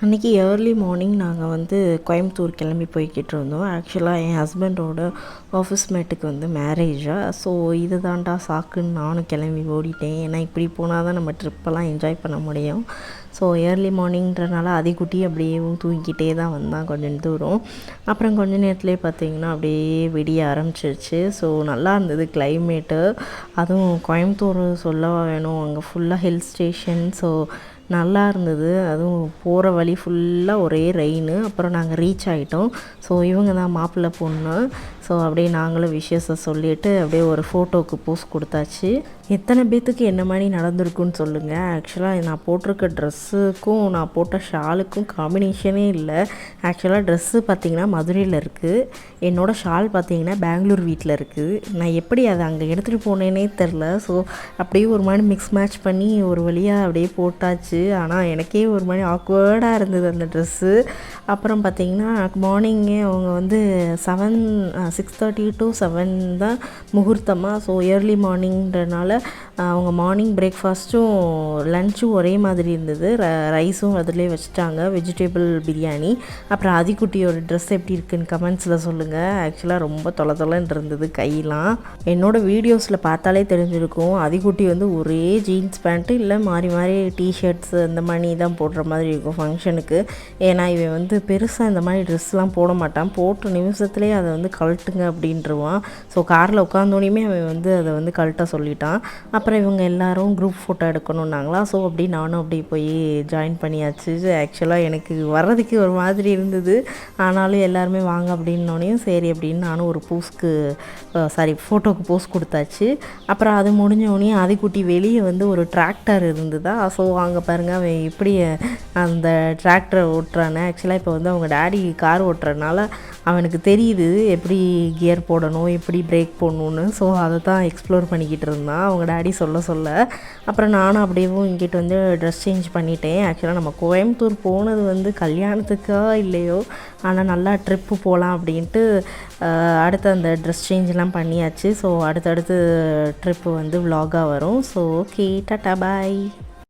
அன்றைக்கி early morning நாங்கள் வந்து கோயம்புத்தூர் கிளம்பி போய்கிட்டு இருந்தோம். ஆக்சுவலாக என் ஹஸ்பண்டோட ஆஃபீஸ் மேட்டுக்கு வந்து மேரேஜா. ஸோ இது தான்டா சாக்குன்னு நானும் கிளம்பி ஓடிட்டேன். ஏன்னா இப்படி போனால் தான் நம்ம ட்ரிப்பெல்லாம் என்ஜாய் பண்ண முடியும். ஸோ ஏர்லி மார்னிங்கிறனால அதிகுட்டி அப்படியே தூங்கிக்கிட்டே தான் வந்தான் கொஞ்சம் தூரம். அப்புறம் கொஞ்ச நேரத்துலேயே பார்த்திங்கன்னா அப்படியே விடிய ஆரம்பிச்சிருச்சு. ஸோ நல்லா இருந்தது கிளைமேட்டு. அதுவும் கோயம்புத்தூர் சொல்லவா வேணும், அங்கே ஃபுல்லாக ஹில் ஸ்டேஷன். ஸோ நல்லா இருந்தது. அதுவும் போகிற வழி ஃபுல்லாக ஒரே ரெயினு. அப்புறம் நாங்கள் ரீச் ஆகிட்டோம். ஸோ இவங்க தான் மாப்பிள்ளை பொண்ணு. ஸோ அப்படியே நாங்களும் விஷயத்தை சொல்லிவிட்டு அப்படியே ஒரு ஃபோட்டோவுக்கு போஸ் கொடுத்தாச்சு. எத்தனை பேர்த்துக்கு என்ன மாதிரி நடந்திருக்குன்னு சொல்லுங்கள். ஆக்சுவலாக நான் போட்டிருக்க ட்ரெஸ்ஸுக்கும் நான் போட்ட ஷாலுக்கும் காம்பினேஷனே இல்லை. ஆக்சுவலாக ட்ரெஸ்ஸு பார்த்திங்கன்னா மதுரையில் இருக்குது, என்னோடய ஷால் பார்த்திங்கன்னா பெங்களூர் வீட்டில் இருக்குது. நான் எப்படி அதை அங்கே எடுத்துகிட்டு போனேனே தெரில. ஸோ அப்படியே ஒரு மாதிரி மிக்ஸ் மேட்ச் பண்ணி ஒரு வழியாக அப்படியே போட்டாச்சு. ஆனால் எனக்கே ஒரு மாதிரி ஆக்வர்டாக இருந்தது அந்த ட்ரெஸ்ஸு. அப்புறம் பார்த்திங்கன்னா மார்னிங்கே அவங்க வந்து 6:30 to 7 தான் முகூர்த்தமாக. ஸோ ஏர்லி மார்னிங்கிறனால அவங்க மார்னிங் பிரேக்ஃபாஸ்ட்டும் லன்ச்சும் ஒரே மாதிரி இருந்தது. ரைஸும் அதிலே வச்சுட்டாங்க, வெஜிடபிள் பிரியாணி. அப்புறம் அதிகுட்டியோட ட்ரெஸ் எப்படி இருக்குன்னு கமெண்ட்ஸில் சொல்லுங்கள். ஆக்சுவலாக ரொம்ப தொலைன்னு இருந்தது கையெல்லாம். என்னோடய வீடியோஸில் பார்த்தாலே தெரிஞ்சிருக்கும், அதிகுட்டி வந்து ஒரே ஜீன்ஸ் பேண்ட்டு இல்லை மாறி மாறி டிஷர்ட்ஸு அந்த மாதிரி தான் போடுற மாதிரி இருக்கும் ஃபங்க்ஷனுக்கு. ஏன்னா இவன் வந்து பெருசாக இந்த மாதிரி ட்ரெஸ்லாம் போட மாட்டான். போட்ட நிமிஷத்துலேயே அதை வந்து கழட்டுங்க அப்படின்ட்டுருவான். ஸோ காரில் உட்காந்தோனையுமே அவன் வந்து அதை வந்து கழட்ட சொல்லிட்டான். அப்புறம் இவங்க எல்லோரும் குரூப் ஃபோட்டோ எடுக்கணுன்னாங்களா. ஸோ அப்படி நானும் அப்படி போய் ஜாயின் பண்ணியாச்சு. ஆக்சுவலாக எனக்கு வர்றதுக்கு ஒரு மாதிரி இருந்தது, ஆனாலும் எல்லாருமே வாங்க அப்படின்னோடனையும் சரி அப்படின்னு நானும் ஒரு ஃபோட்டோவுக்கு போஸ் கொடுத்தாச்சு. அப்புறம் அது முடிஞ்சோடனே அதிகுட்டி வெளியே வந்து ஒரு டிராக்டர் இருந்ததா. ஸோ அங்கே பாருங்கள் அவன் எப்படி அந்த டிராக்டரை ஓட்டுறானே. ஆக்சுவலாக இப்போ வந்து அவங்க டேடி கார் ஓட்டுறதுனால அவனுக்கு தெரியுது எப்படி கியர் போடணும், எப்படி பிரேக் போடணுன்னு. ஸோ அதை தான் எக்ஸ்ப்ளோர் பண்ணிக்கிட்டு இருந்தான் அவங்க டேடி சொல்ல. அப்புறம் நானும் அப்படியேவும் இங்கிட்டு வந்து ட்ரெஸ் சேஞ்ச் பண்ணிட்டேன். ஆக்சுவலாக நம்ம கோயம்புத்தூர் போனது வந்து கல்யாணத்துக்கா இல்லையோ, ஆனால் நல்லா ட்ரிப்பு போகலாம் அப்படின்ட்டு அடுத்து அந்த ட்ரெஸ் சேஞ்செலாம் பண்ணியாச்சு. ஸோ அடுத்தடுத்து ட்ரிப்பு வந்து விலாகாக வரும். ஸோ ஓகே, டாட்டா பாய்.